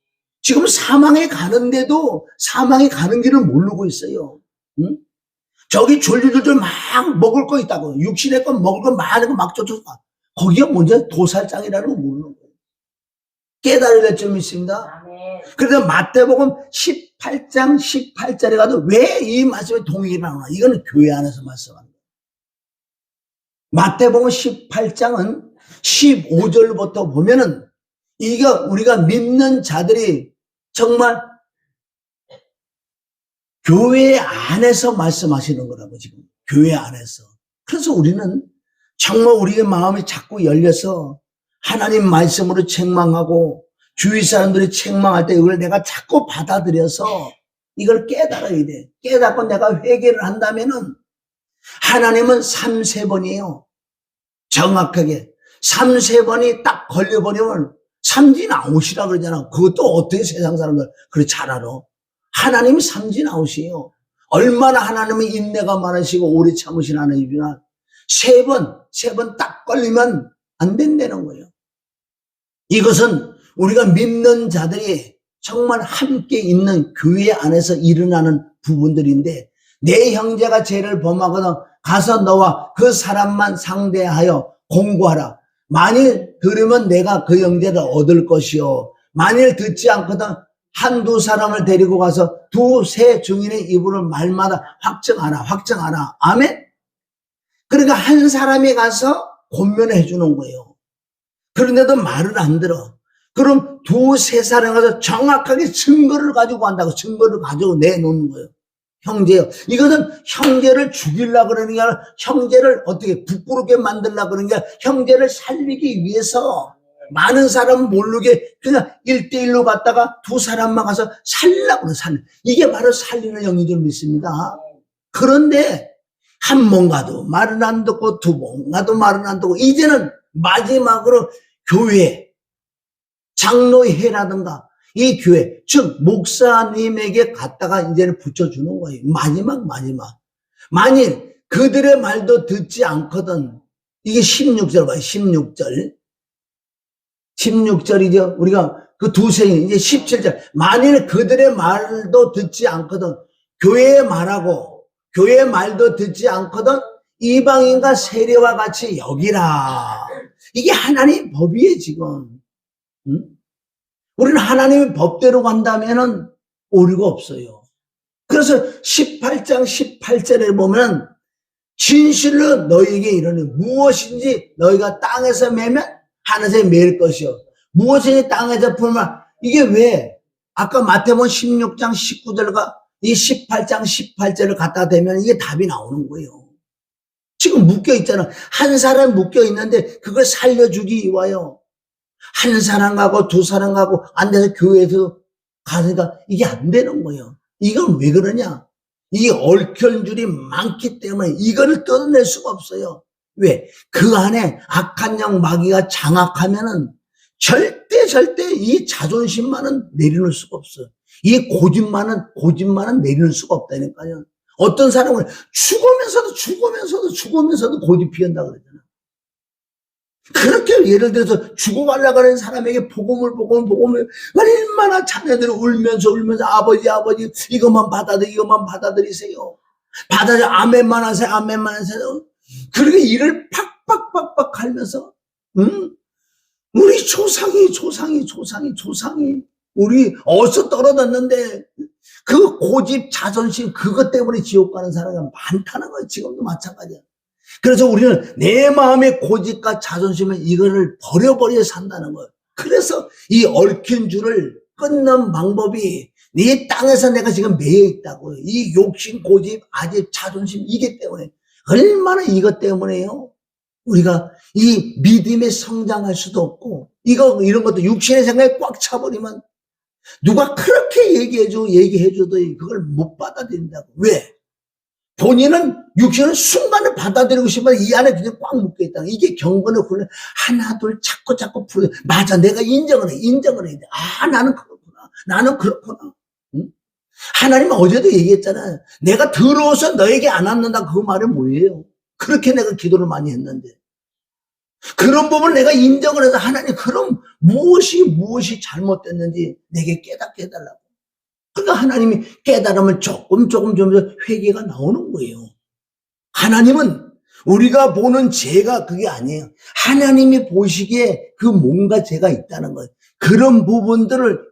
지금 사망에 가는데도 사망에 가는 길을 모르고 있어요. 응? 저기 줄줄줄줄 막 먹을 거 있다고. 육신의 거 먹을 거 많은 거 막 쫓아가. 거기가 먼저 도살장이라는 걸 모르는 거예요. 깨달아야 될 줄 믿습니다. 그래서 마태복음 18장 18절에 가도 왜 이 말씀에 동의가 나오나? 이거는 교회 안에서 말씀하는 거예요. 마태복음 18장은 15절부터 보면은 이게 우리가 믿는 자들이 정말 교회 안에서 말씀하시는 거라고. 지금 교회 안에서. 그래서 우리는 정말 우리의 마음이 자꾸 열려서 하나님 말씀으로 책망하고 주위 사람들이 책망할 때 이걸 내가 자꾸 받아들여서 이걸 깨달아야 돼. 깨닫고 내가 회개를 한다면은 하나님은 3-4번이에요. 정확하게 3-4번이 딱 걸려버리면 삼진아웃이라 그러잖아. 그것도 어떻게 세상 사람들 그렇게 잘 알아. 하나님이 삼진아웃이에요. 얼마나 하나님은 인내가 많으시고 오래 참으신 하나님이지만 세 번 딱 걸리면 안 된다는 거예요. 이것은 우리가 믿는 자들이 정말 함께 있는 교회 안에서 일어나는 부분들인데, 내 형제가 죄를 범하거든 가서 너와 그 사람만 상대하여 공고하라. 만일 들으면 내가 그 형제를 얻을 것이요, 만일 듣지 않거든 한두 사람을 데리고 가서 2-3 증인의 입으로 말마다 확증하라. 아멘. 그러니까 한 사람이 가서 권면해 주는 거예요. 그런데도 말을 안 들어. 그럼 2-3 사람이 가서 정확하게 증거를 가지고 간다고. 증거를 가지고 내놓는 거예요. 형제요. 이것은 형제를 죽이려고 그러는 게 아니라 형제를 어떻게 부끄럽게 만들려고 그러는 게 아니라 형제를 살리기 위해서 많은 사람은 모르게 그냥 1대1로 갔다가 2 사람만 가서 살리려고 그래. 이게 바로 살리는 영인 줄 믿습니다. 그런데 한 번 가도 말은 안 듣고 2번 가도 말은 안 듣고, 이제는 마지막으로 교회, 장로회라든가 이 교회, 즉 목사님에게 갖다가 이제는 붙여주는 거예요. 마지막. 만일 그들의 말도 듣지 않거든, 이게 16절 봐요. 16절. 16절이죠. 우리가 그 두세 이제 17절. 만일 그들의 말도 듣지 않거든 교회의 말하고 교회의 말도 듣지 않거든 이방인과 세례와 같이 여기라. 이게 하나님의 법이에요 지금. 응? 우리는 하나님의 법대로 간다면은 오류가 없어요. 그래서 18장 18절에 보면 진실로 너희에게 이르니 무엇인지 너희가 땅에서 매면 하늘에서 매일 것이요. 무엇인지 땅에서 풀면 이게 왜 아까 마태복음 16장 19절과 이 18장 18절을 갖다 대면 이게 답이 나오는 거예요. 지금 묶여 있잖아. 한 사람 묶여 있는데 그걸 살려주기 위하여 한 사람 가고 두 사람 가고 안 돼서 교회에서 가니까 이게 안 되는 거예요. 이건 왜 그러냐? 이 얽힌 줄이 많기 때문에 이거를 뜯어낼 수가 없어요. 왜? 그 안에 악한 영 마귀가 장악하면은 절대 이 자존심만은 내려놓을 수가 없어요. 이 고집만은 내려놓을 수가 없다니까요. 어떤 사람은 죽으면서도 고집 피운다 그러잖아. 그렇게 예를 들어서 죽어가려고 하는 사람에게 복음을 얼마나 자녀들이 울면서 아버지 이것만 받아들이세요. 아멘만 하세요. 그렇게 일을 팍팍 하면서 우리 조상이 우리 어디서 떨어졌는데 그 고집 자존심 그것 때문에 지옥 가는 사람이 많다는 거예요. 지금도 마찬가지야. 그래서 우리는 내 마음의 고집과 자존심을 이거를 버려버려 산다는 거예요. 그래서 이 얽힌 줄을 끊는 방법이 네 땅에서 내가 지금 매여 있다고요. 이 욕심, 고집, 아집, 자존심 이게 때문에 얼마나 이것 때문에요. 우리가 이 믿음에 성장할 수도 없고 이런 것도 육신의 생각에 꽉 차버리면 누가 그렇게 얘기해줘도 그걸 못 받아들인다고. 왜? 본인은 육신은 순간을 받아들이고 싶으면 이 안에 그냥 꽉 묶여있다. 이게 경건의 훈련. 하나, 둘, 자꾸 풀어. 맞아, 내가 인정을 해야 돼. 아, 나는 그렇구나. 응? 하나님은 어제도 얘기했잖아요. 내가 더러워서 너에게 안 왔는다. 그 말은 뭐예요? 그렇게 내가 기도를 많이 했는데. 그런 부분을 내가 인정을 해서 하나님, 그럼 무엇이 잘못됐는지 내게 깨닫게 해달라고. 그러니까 하나님이 깨달으면 조금 회개가 나오는 거예요. 하나님은 우리가 보는 죄가 그게 아니에요. 하나님이 보시기에 그 뭔가 죄가 있다는 거예요. 그런 부분들을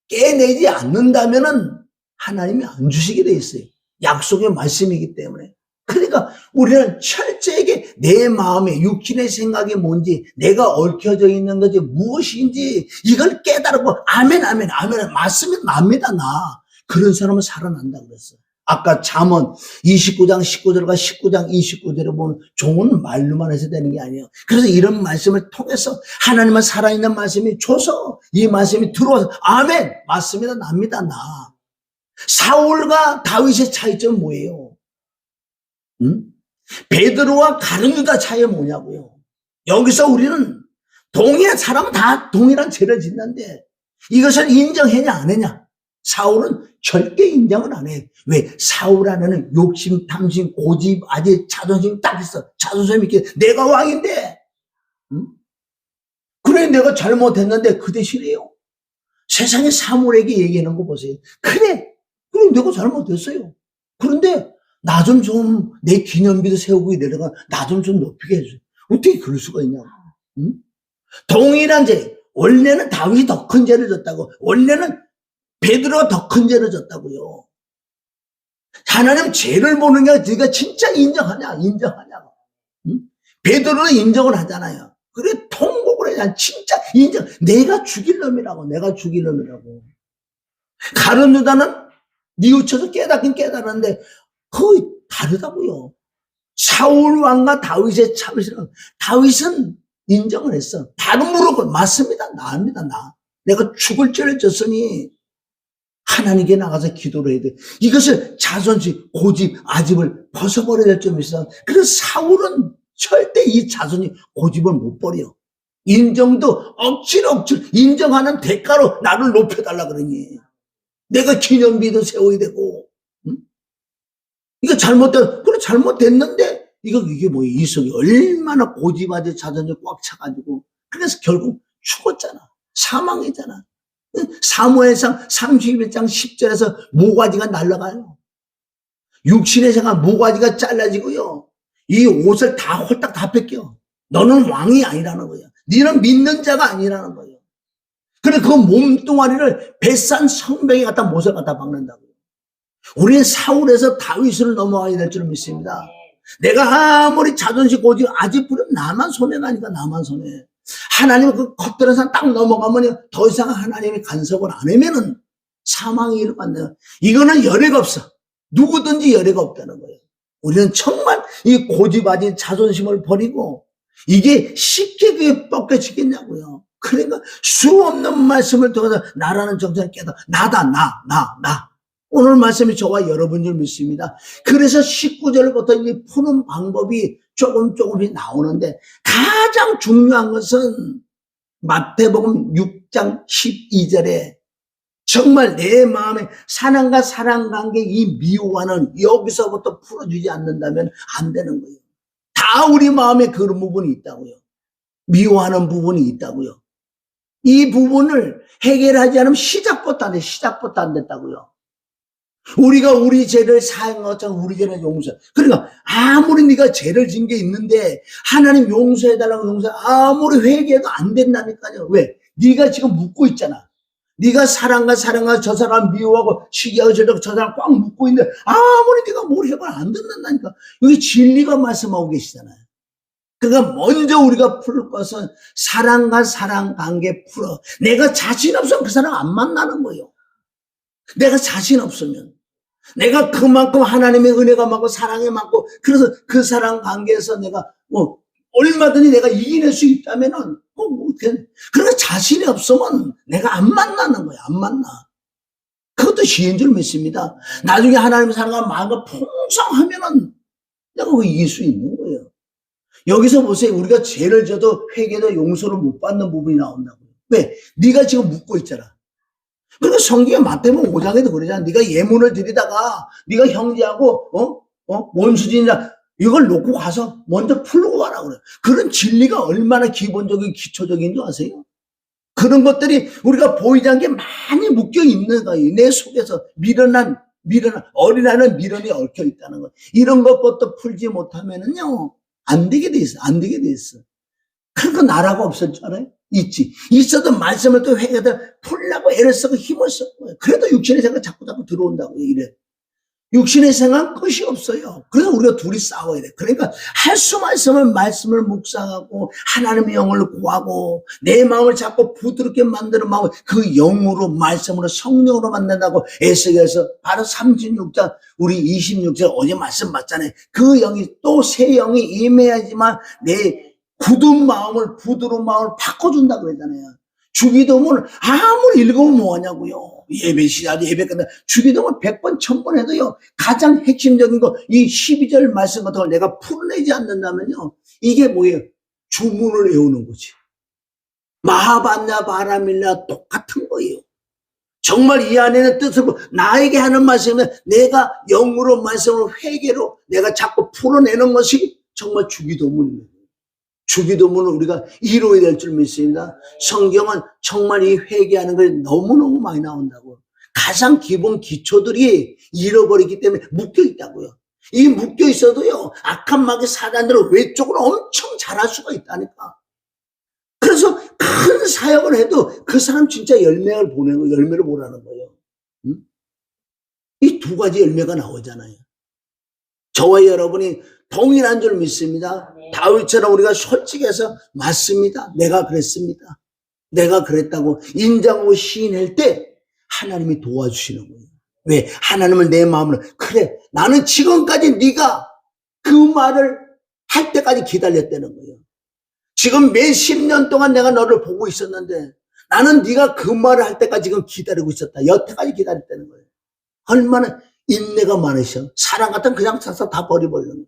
깨내지 않는다면은 하나님이 안 주시게 돼 있어요. 약속의 말씀이기 때문에. 그러니까 우리는 철저하게 내 마음에 육신의 생각이 뭔지 내가 얽혀져 있는 것이 무엇인지 이걸 깨달고 아멘 맞으면 납니다. 나 그런 사람은 살아난다 그랬어요. 아까 잠언 29장 19절과 19장 29절에 보면 좋은 말로만 해서 되는 게 아니에요. 그래서 이런 말씀을 통해서 하나님은 살아있는 말씀이 줘서 이 말씀이 들어와서 아멘 맞습니다. 납니다. 나 사울과 다윗의 차이점은 뭐예요? 베드로와 가룟유다 차이가 뭐냐고요. 여기서 우리는 사람은 다 동일한 죄를 짓는데 이것을 인정했냐 안 했냐. 사울은 절대 인정을 안 해. 왜? 사울 안에는 욕심, 탐심, 고집, 아직 자존심 딱 있어. 자존심 있게 내가 왕인데 그래 내가 잘못했는데 그 대신에요. 세상에 사물에게 얘기하는 거 보세요. 그래 내가 잘못했어요. 그런데 나 좀 내 기념비도 세우고 내려가 나 좀 높이게 해줘. 어떻게 그럴 수가 있냐고. 응? 동일한 죄. 원래는 다윗이 더 큰 죄를 졌다고. 원래는 베드로가 더 큰 죄를 졌다고요. 하나님 죄를 보는 게 네가 진짜 인정하냐고. 응? 베드로는 인정을 하잖아요. 그래 통곡을 해야 진짜 인정. 내가 죽일 놈이라고. 가룟유다는 뉘우쳐서 깨닫긴 깨달았는데 거의 다르다고요. 사울 왕과 다윗의 차이는 다윗은 인정을 했어. 바로 물어보고 맞습니다. 나입니다. 내가 죽을 죄를 졌으니 하나님께 나가서 기도를 해야 돼. 이것을 자존심, 고집, 아집을 벗어버려야 될 점이 있어. 그래서 사울은 절대 이 자존심, 고집을 못 버려. 인정도 억지로 인정하는 대가로 나를 높여달라 그러니. 내가 기념비도 세워야 되고. 이거 잘못됐는데, 이게 뭐예요? 이성이 얼마나 고집하지 자존심 꽉 차가지고. 그래서 결국 죽었잖아. 사망이잖아. 사무엘상 31장 10절에서 모가지가 날아가요. 육신의 생각 모가지가 잘라지고요. 이 옷을 다 홀딱 다 뺏겨. 너는 왕이 아니라는 거예요. 너는 믿는 자가 아니라는 거예요. 그래 그 몸뚱아리를 벳산 성벽에 갖다 못을 갖다 박는다고요. 우리는 사울에서 다윗으로 넘어가야 될 줄 믿습니다. 내가 아무리 자존심 고지고 아직 부르면 나만 손해나니까 나만 손해. 하나님은 그 겉들은 산 딱 넘어가면 더 이상 하나님이 간섭을 안 하면은 사망이 일어난다. 이거는 열애가 없어. 누구든지 열애가 없다는 거예요. 우리는 정말 이 고집아진 자존심을 버리고 이게 쉽게 그게 벗겨지겠냐고요. 그러니까 수 없는 말씀을 통해서 나라는 정체를 깨닫 나다 나. 오늘 말씀이 저와 여러분 줄 믿습니다. 그래서 19절부터 이 푸는 방법이 조금씩 나오는데 가장 중요한 것은 마태복음 6장 12절에 정말 내 마음에 사랑과 사랑 관계 이 미워하는 여기서부터 풀어주지 않는다면 안 되는 거예요. 다 우리 마음에 그런 부분이 있다고요. 미워하는 부분이 있다고요. 이 부분을 해결하지 않으면 시작부터 안 됐다고요. 우리가 우리 죄를 사한 것처럼 우리 죄는 용서. 그러니까 아무리 네가 죄를 진 게 있는데 하나님 용서해달라고 아무리 회개해도 안 된다니까요. 왜? 네가 지금 묻고 있잖아. 네가 사랑과 저 사람 미워하고 시기하고 저 사람 꽉 묻고 있는데 아무리 네가 뭘 해봐도 안 된다니까. 여기 진리가 말씀하고 계시잖아요. 그러니까 먼저 우리가 풀 것은 사랑과 사랑 관계 풀어. 내가 자신 없으면 그 사람 안 만나는 거예요. 내가 자신 없으면. 내가 그만큼 하나님의 은혜가 많고 사랑이 많고 그래서 그 사랑 관계에서 내가 얼마든지 내가 이겨낼 수 있다면은 그러니까 자신이 없으면 내가 안 만나는 거야. 안 만나. 그것도 시인 줄 믿습니다. 나중에 하나님의 사랑과 마음과 풍성하면은 내가 그 이길 수 있는 거예요. 여기서 보세요. 우리가 죄를 져도 회개도 용서를 못 받는 부분이 나온다고요. 왜? 네가 지금 묻고 있잖아. 그러니까 성경에 마태복음 5장에도 그러잖아. 네가 예문을 드리다가 네가 형제하고 원수진이라 이걸 놓고 가서 먼저 풀고 가라 그래. 그런 진리가 얼마나 기본적인 기초적인 줄 아세요? 그런 것들이 우리가 보이지 않게 많이 묶여 있는 거예요. 내 속에서 미련한 어린아이는 미련이 얽혀 있다는 거. 이런 것부터 풀지 못하면은요 안 되게 돼 있어. 안 되게 돼 있어. 그러니까 나라가 없을 줄 알아요? 있지. 있어도 말씀을 또 회개하다 풀려고 애를 쓰고 힘을 쓰고 그래도 육신의 생각 자꾸 들어온다고 이래. 육신의 생각은 끝이 없어요. 그래서 우리가 둘이 싸워야 돼. 그러니까 할 수만 있으면 말씀을 묵상하고 하나님의 영을 구하고 내 마음을 자꾸 부드럽게 만드는 마음을 그 영으로 말씀으로 성령으로 만든다고 에스겔서 바로 36장 우리 26절 어제 말씀 봤잖아요. 그 영이 또 새 영이 임해야지만 내 굳은 마음을 부드러운 마음을 바꿔준다 그러잖아요. 주기도문을 아무리 읽으면 뭐하냐고요. 예배 시작 예배 끝나 주기도문 100번 1000번 해도요 가장 핵심적인 거 이 12절 말씀 같은 걸 내가 풀어내지 않는다면요 이게 뭐예요? 주문을 외우는 거지. 마하반야 바라밀라 똑같은 거예요. 정말 이 안에는 뜻을 나에게 하는 말씀은 내가 영으로 말씀으로 회개로 내가 자꾸 풀어내는 것이 정말 주기도문입니다. 주기도문을 우리가 이루어야 될 줄 믿습니다. 성경은 정말 이 회개하는 것이 너무너무 많이 나온다고. 가장 기본 기초들이 잃어버리기 때문에 묶여 있다고요. 이 묶여 있어도요 악한 마귀 사단들은 외적으로 엄청 잘할 수가 있다니까. 그래서 큰 사역을 해도 그 사람 진짜 열매를 보내는 거예요. 열매를 보라는 거예요. 이 두 가지 열매가 나오잖아요. 저와 여러분이 동일한 줄 믿습니다. 다윗처럼 우리가 솔직해서 맞습니다. 내가 그랬습니다. 내가 그랬다고 인정하고 시인할 때 하나님이 도와주시는 거예요. 왜? 하나님은 내 마음으로 그래 나는 지금까지 네가 그 말을 할 때까지 기다렸다는 거예요. 지금 몇십 년 동안 내가 너를 보고 있었는데 나는 네가 그 말을 할 때까지 지금 기다리고 있었다. 여태까지 기다렸다는 거예요. 얼마나 인내가 많으셔. 사랑 같은 그냥 사서 다 버려버리는 거예요.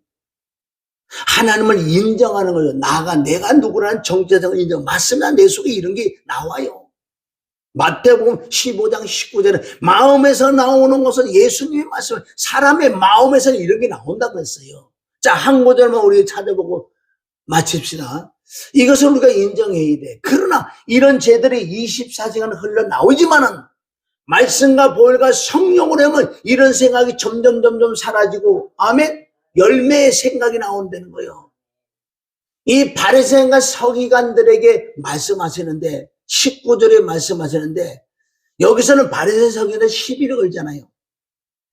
하나님을 인정하는 거예요. 내가 누구라는 정체성을 인정. 맞습니다. 내 속에 이런 게 나와요. 마태복음 15장 19절에 마음에서 나오는 것은 예수님의 말씀, 사람의 마음에서 이런 게 나온다고 했어요. 자, 한 구절만 우리 찾아보고 마칩시다. 이것을 우리가 인정해야 돼. 그러나 이런 죄들이 24시간 흘러나오지만은 말씀과 보혈과 성령으로 하면 이런 생각이 점점 사라지고, 아멘, 열매의 생각이 나온다는 거예요. 이 바리새인과 서기관들에게 말씀하시는데 19절에 말씀하시는데, 여기서는 바리새인 서기관들 시비를 걸잖아요.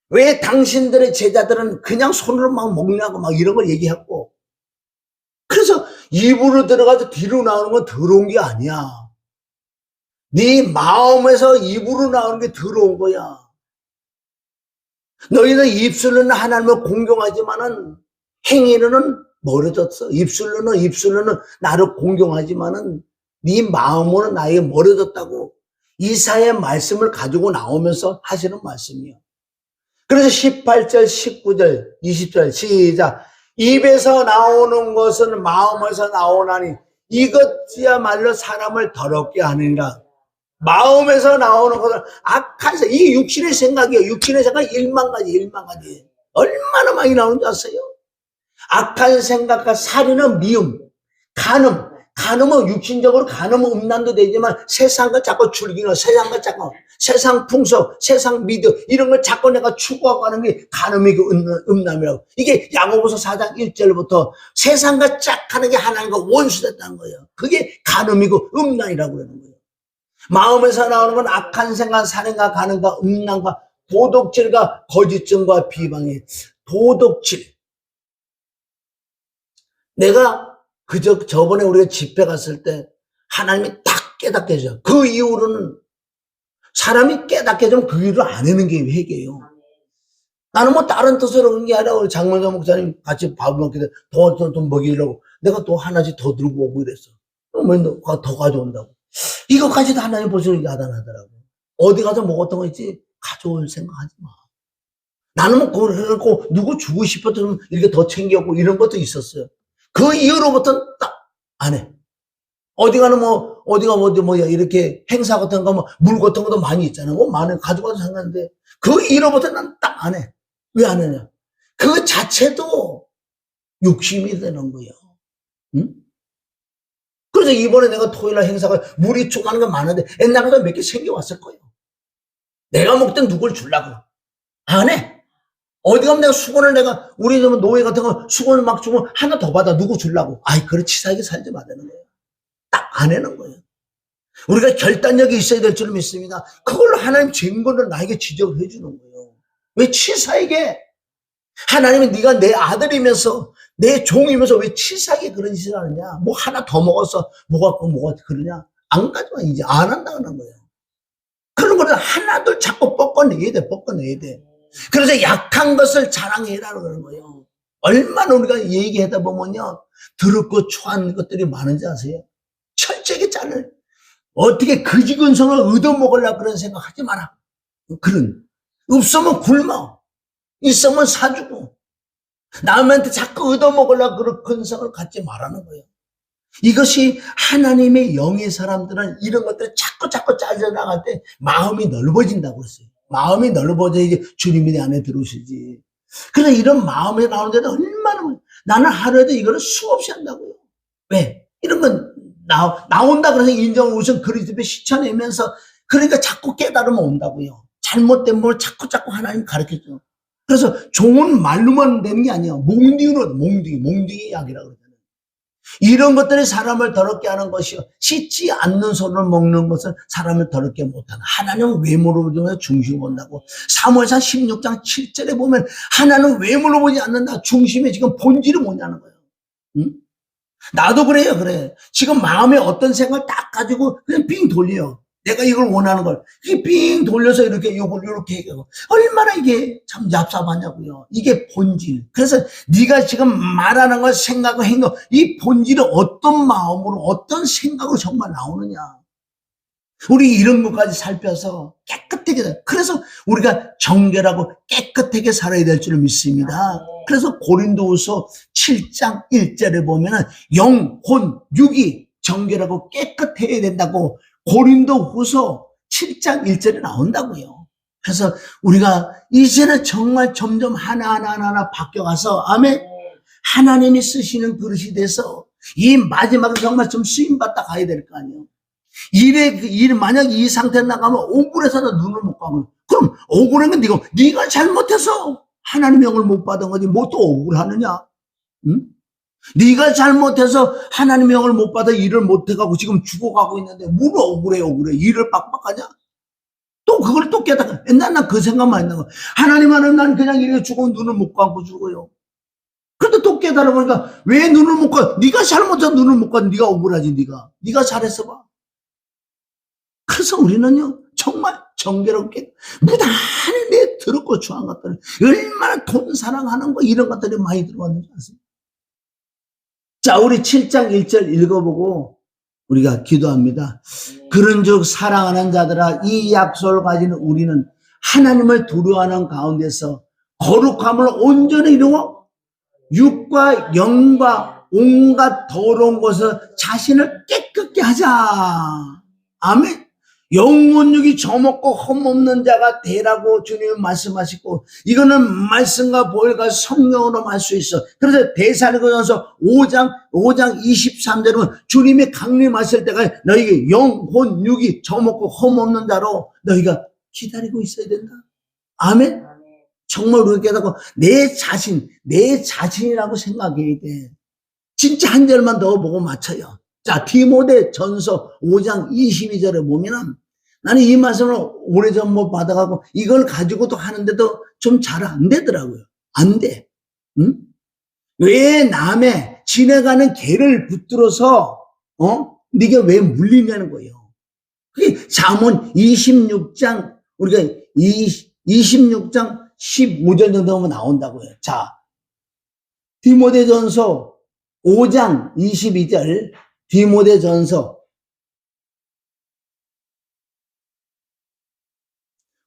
왜 당신들의 제자들은 그냥 손으로 막 먹냐고 막 이런 걸 얘기하고, 그래서 입으로 들어가서 뒤로 나오는 건 더러운 게 아니야. 네 마음에서 입으로 나오는 게 더러운 거야. 너희는 입술로는 하나님을 공경하지만은 행위로는 멀어졌어. 입술로는 나를 공경하지만은 네 마음으로는 나에게 멀어졌다고 이사야의 말씀을 가지고 나오면서 하시는 말씀이에요. 그래서 18절, 19절, 20절 시작. 입에서 나오는 것은 마음에서 나오나니 이것이야말로 사람을 더럽게 하느니라. 마음에서 나오는 것은 악한 생각, 이게 육신의 생각이에요. 육신의 생각이 1만 가지. 얼마나 많이 나오는 줄 아세요? 악한 생각과 살인은 미움, 간음은 육신적으로 간음은 음란도 되지만 세상과 자꾸 즐기는, 세상 풍속, 세상 미드 이런 걸 자꾸 내가 추구하고 하는 게 간음이고 음란이라고. 이게 야고보서 4장 1절부터 세상과 짝하는 게 하나님과 원수됐다는 거예요. 그게 간음이고 음란이라고 그러는 거예요. 마음에서 나오는 건 악한 생각, 살인과 간음과 음란과 도덕질과 거짓증과 비방이. 도덕질. 내가 저번에 우리가 집회 갔을 때 하나님이 딱 깨닫게 해줘. 그 이후로는 사람이 깨닫게 해주면 그 일을 안 하는 게 회개예요. 나는 뭐 다른 뜻으로 그런 게 아니라 우리 장명자 목사님 같이 밥을 먹게 돼. 더 먹이려고 내가 또 하나씩 더 들고 오고 이랬어. 그러면 더 가져온다고. 이것까지도 하나님 보시는 게 야단하더라고. 어디 가서 먹었던 거 있지? 가져올 생각하지 마. 나는 뭐 그러고 누구 주고 싶었던 이렇게 더 챙겼고 이런 것도 있었어요. 그 이후로부터는 딱 안 해. 어디가 이렇게 행사 같은 거, 물 같은 것도 많이 있잖아. 많이 가져가도 상관인데, 그 이후로부터 난 딱 안 해. 왜 안 하냐? 그 자체도 욕심이 되는 거예요. 응? 그래서 이번에 내가 토요일날 행사가 물이 조그마한 거 많은데, 옛날보다 몇 개 생겨왔을 거예요. 내가 먹던 누굴 주려고. 안 해. 어디 가면 내가 수건을 우리 노예 같은 거 수건을 막 주면 하나 더 받아. 누구 주려고. 아이, 그래, 치사하게 살지 말라는 거예요. 딱 안 하는 거예요. 우리가 결단력이 있어야 될 줄 믿습니다. 그걸로 하나님 증거를 나에게 지적을 해주는 거예요. 왜 치사하게? 하나님이 네가 내 아들이면서 내 종이면서 왜 치사하게 그런 짓을 하느냐? 뭐 하나 더 먹어서 뭐가 그러냐? 안 가져와. 이제 안 한다는 거예요. 그런 거를 하나둘 자꾸 뻗어내야 돼. 그래서 약한 것을 자랑해라는 그러는 거예요. 얼마나 우리가 얘기하다 보면요, 더럽고 초한 것들이 많은지 아세요? 철저하게 자를 어떻게 그지근성을 얻어먹으려고 그런 생각 하지 마라. 없으면 굶어, 있으면 사주고, 남한테 자꾸 얻어먹으려고 그런 근성을 갖지 말라는 거예요. 이것이 하나님의 영의 사람들은 이런 것들을 자꾸 짜져나갈 때 마음이 넓어진다고 했어요. 마음이 넓어져야지 주님이 내 안에 들어오시지. 그래서 이런 마음에 나오는 데는 얼마나, 나는 하루에도 이거를 수없이 한다고요. 왜? 이런 건 나온다 그래서 인정 우선 그리스도의 시쳐내면서, 그러니까 자꾸 깨달으면 온다고요. 잘못된 걸 자꾸 하나님 가르쳐줘. 그래서 좋은 말로만 되는 게 아니에요. 몽둥이 약이라고 그러잖아요. 이런 것들이 사람을 더럽게 하는 것이요, 씻지 않는 손을 먹는 것은 사람을 더럽게 못하는. 하나님은 외모로 중심을 본다고. 사무엘상 16장 7절에 보면 하나는 외모로 보지 않는다. 중심에 지금 본질이 뭐냐는 거예요. 응? 나도 그래요. 지금 마음에 어떤 생각을 딱 가지고 그냥 빙 돌려요. 내가 이걸 원하는 걸 빙 돌려서 이렇게 얘기하고. 얼마나 이게 참 얍삽하냐고요. 이게 본질. 그래서 네가 지금 말하는 걸 생각하고 행동, 이 본질이 어떤 마음으로 어떤 생각으로 정말 나오느냐. 우리 이런 것까지 살펴서 깨끗하게, 그래서 우리가 정결하고 깨끗하게 살아야 될 줄 믿습니다. 그래서 고린도후서 7장 1절에 보면은 영, 혼, 육이 정결하고 깨끗해야 된다고 고린도후서 7장 1절에 나온다고요. 그래서 우리가 이제는 정말 점점 하나하나 바뀌어가서, 아멘, 하나님이 쓰시는 그릇이 돼서 이 마지막에 정말 좀 쓰임받다 가야 될 거 아니에요. 만약 이 상태로 나가면 억울해서도 눈을 못 감아요. 그럼 억울한 건 네가 잘못해서 하나님의 영을 못 받은 거지 뭐 또 억울하느냐? 응? 네가 잘못해서 하나님의 영을 못 받아 일을 못 해가고 지금 죽어가고 있는데 뭘 억울해. 일을 빡빡하냐? 또 그걸 또 깨닫고 옛날 난 그 생각만 했나 거. 하나님 안에 난 그냥 이렇게 죽으면 눈을 못 감고 죽어요. 그런데 또 깨달아 보니까 왜 눈을 못 감? 네가 잘못해서 눈을 못 감고 네가 억울하지. 네가 잘했어 봐. 그래서 우리는요 정말 정결롭게 무단히 내 더럽고 추한 것들을 얼마나 돈 사랑하는 거 이런 것들이 많이 들어왔는지 아세요? 자, 우리 7장 1절 읽어보고 우리가 기도합니다. 그런즉 사랑하는 자들아 이 약속을 가진 우리는 하나님을 두려워하는 가운데서 거룩함을 온전히 이루어 육과 영과 온갖 더러운 것을 자신을 깨끗게 하자. 아멘. 영혼육이 저먹고 험없는 자가 되라고 주님은 말씀하시고 이거는 말씀과 보혈과 성령으로 말 수 있어. 그래서 데살로니가서 5장 23절은 주님이 강림하실 때가 너희에게 영혼육이 저먹고 험없는 자로 너희가 기다리고 있어야 된다. 아멘. 정말 우리가 깨닫고 내 자신이라고 생각해야 돼. 진짜 한 절만 더 보고 맞춰요. 자, 디모데전서 5장 22절에 보면은 나는 이 말씀을 오래전 받아가고 이걸 가지고도 하는데도 좀 잘 안 되더라고요. 안 돼. 응? 왜 남의 지나가는 개를 붙들어서 네가 왜 물리냐는 거예요. 그게 잠언 26장 우리가 26장 15절 정도 하면 나온다고요. 자, 디모데전서 5장 22절 디모데전서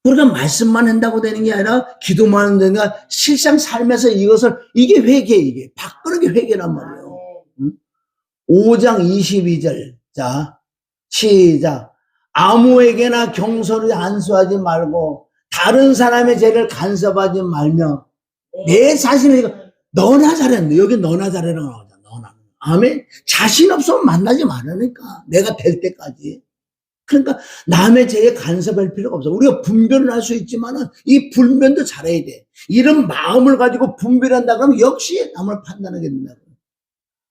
우리가 말씀만 한다고 되는 게 아니라 기도만 한다니까 실상 삶에서 이게 회개 이게 바꾸는 게 회개란 말이에요. 5장 22절 자 시작 아무에게나 경솔히 안수하지 말고 다른 사람의 죄를 간섭하지 말며 내 자신을 너나 잘했는데 여기 너나 잘해라고 나오잖아. 너나. 아멘. 자신 없으면 만나지 말라니까. 내가 될 때까지. 그러니까 남의 죄에 간섭할 필요가 없어. 우리가 분별을 할 수 있지만은 이 분별도 잘해야 돼. 이런 마음을 가지고 분별한다 그러면 역시 남을 판단하게 된다고.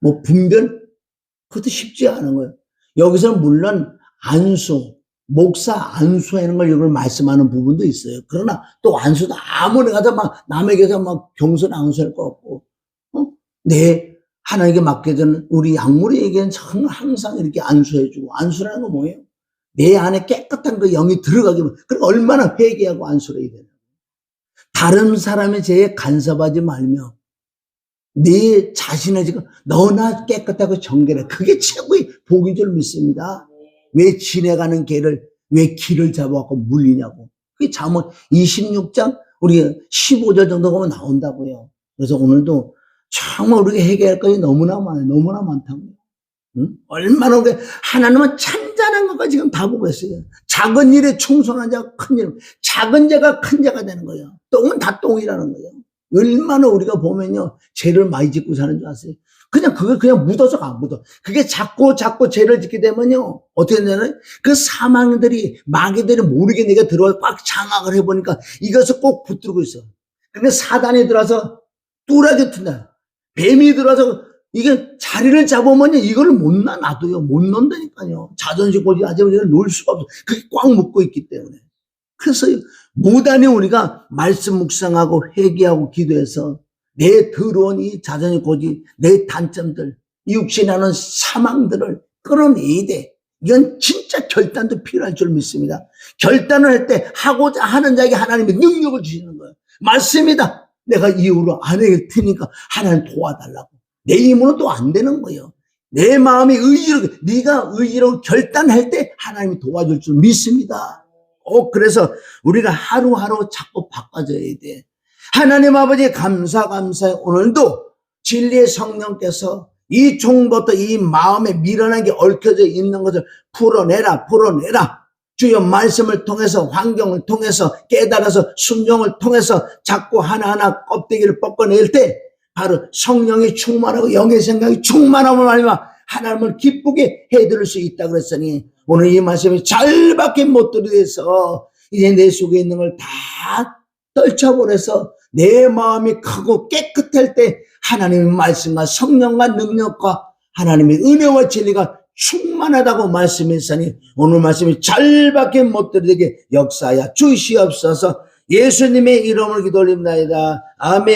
뭐 분별? 그것도 쉽지 않은 거예요. 여기서는 물론 안수, 목사 안수하는 걸 이걸 말씀하는 부분도 있어요. 그러나 또 안수도 아무리 가서 막 남에게서 막 경선 안수할 거 없고, 하나님께 맡겨진 우리 약물이에게는 정말 항상 이렇게 안수해주고, 안수라는 건 뭐예요? 내 안에 깨끗한 그 영이 들어가게, 그럼 얼마나 회개하고 안수를 해야 되나. 다른 사람의 죄에 간섭하지 말며, 내 자신의 지금 너나 깨끗하고 정결해. 그게 최고의 복인 줄 믿습니다. 왜 지나가는 왜 길을 잡아갖고 물리냐고. 그게 잠언 26장, 우리 15절 정도 보면 나온다고요. 그래서 오늘도 정말 우리가 해결할 것이 너무나 많아요. 너무나 많다고요. 응? 얼마나 우리가 하나님은 찬잔한 것과 지금 다 보고 있어요. 작은 일에 충성한 자가 큰 일, 작은 자가 큰 자가 되는 거예요. 똥은 다 똥이라는 거예요. 얼마나 우리가 보면요, 죄를 많이 짓고 사는 줄 아세요? 그게 그냥 묻어서 안 묻어. 그게 자꾸 죄를 짓게 되면요, 어떻게 되냐면, 그 사망들이, 마귀들이 모르게 내가 들어와 꽉 장악을 해보니까 이것을 꼭 붙들고 있어. 근데 사단이 들어와서 뚜라게 튼다. 뱀이 들어와서 이게 자리를 잡으면요, 이걸 못 놔둬요. 못 놓는다니까요. 자존심 고지 아직은 놓을 수가 없어. 그게 꽉 묶고 있기 때문에. 그래서 무단히 우리가 말씀 묵상하고 회개하고 기도해서 내 더러운 이 자존심 고지, 내 단점들, 육신하는 사망들을 끌어내야 돼. 이건 진짜 결단도 필요할 줄 믿습니다. 결단을 할 때 하고자 하는 자에게 하나님이 능력을 주시는 거예요. 맞습니다. 내가 이후로 안 할 테니까 하나님 도와달라고. 내 힘으로 또 안 되는 거예요. 내 마음이 네가 의지로 결단할 때 하나님이 도와줄 줄 믿습니다. 그래서 우리가 하루하루 자꾸 바꿔줘야 돼. 하나님 아버지 감사해. 오늘도 진리의 성령께서 이 종부터 이 마음에 미련하게 얽혀져 있는 것을 풀어내라. 주여 말씀을 통해서 환경을 통해서 깨달아서 순종을 통해서 자꾸 하나하나 껍데기를 벗겨낼 때 바로 성령이 충만하고 영의 생각이 충만하면 말이야 하나님을 기쁘게 해드릴 수 있다 그랬으니 오늘 이 말씀이 절밖에 못 들이대서 이제 내 속에 있는 걸 다 떨쳐버려서 내 마음이 크고 깨끗할 때 하나님의 말씀과 성령과 능력과 하나님의 은혜와 진리가 충만하다고 말씀했으니 오늘 말씀이 절밖에 못 들이게 역사하여 주시옵소서. 예수님의 이름을 기도드립니다. 아멘.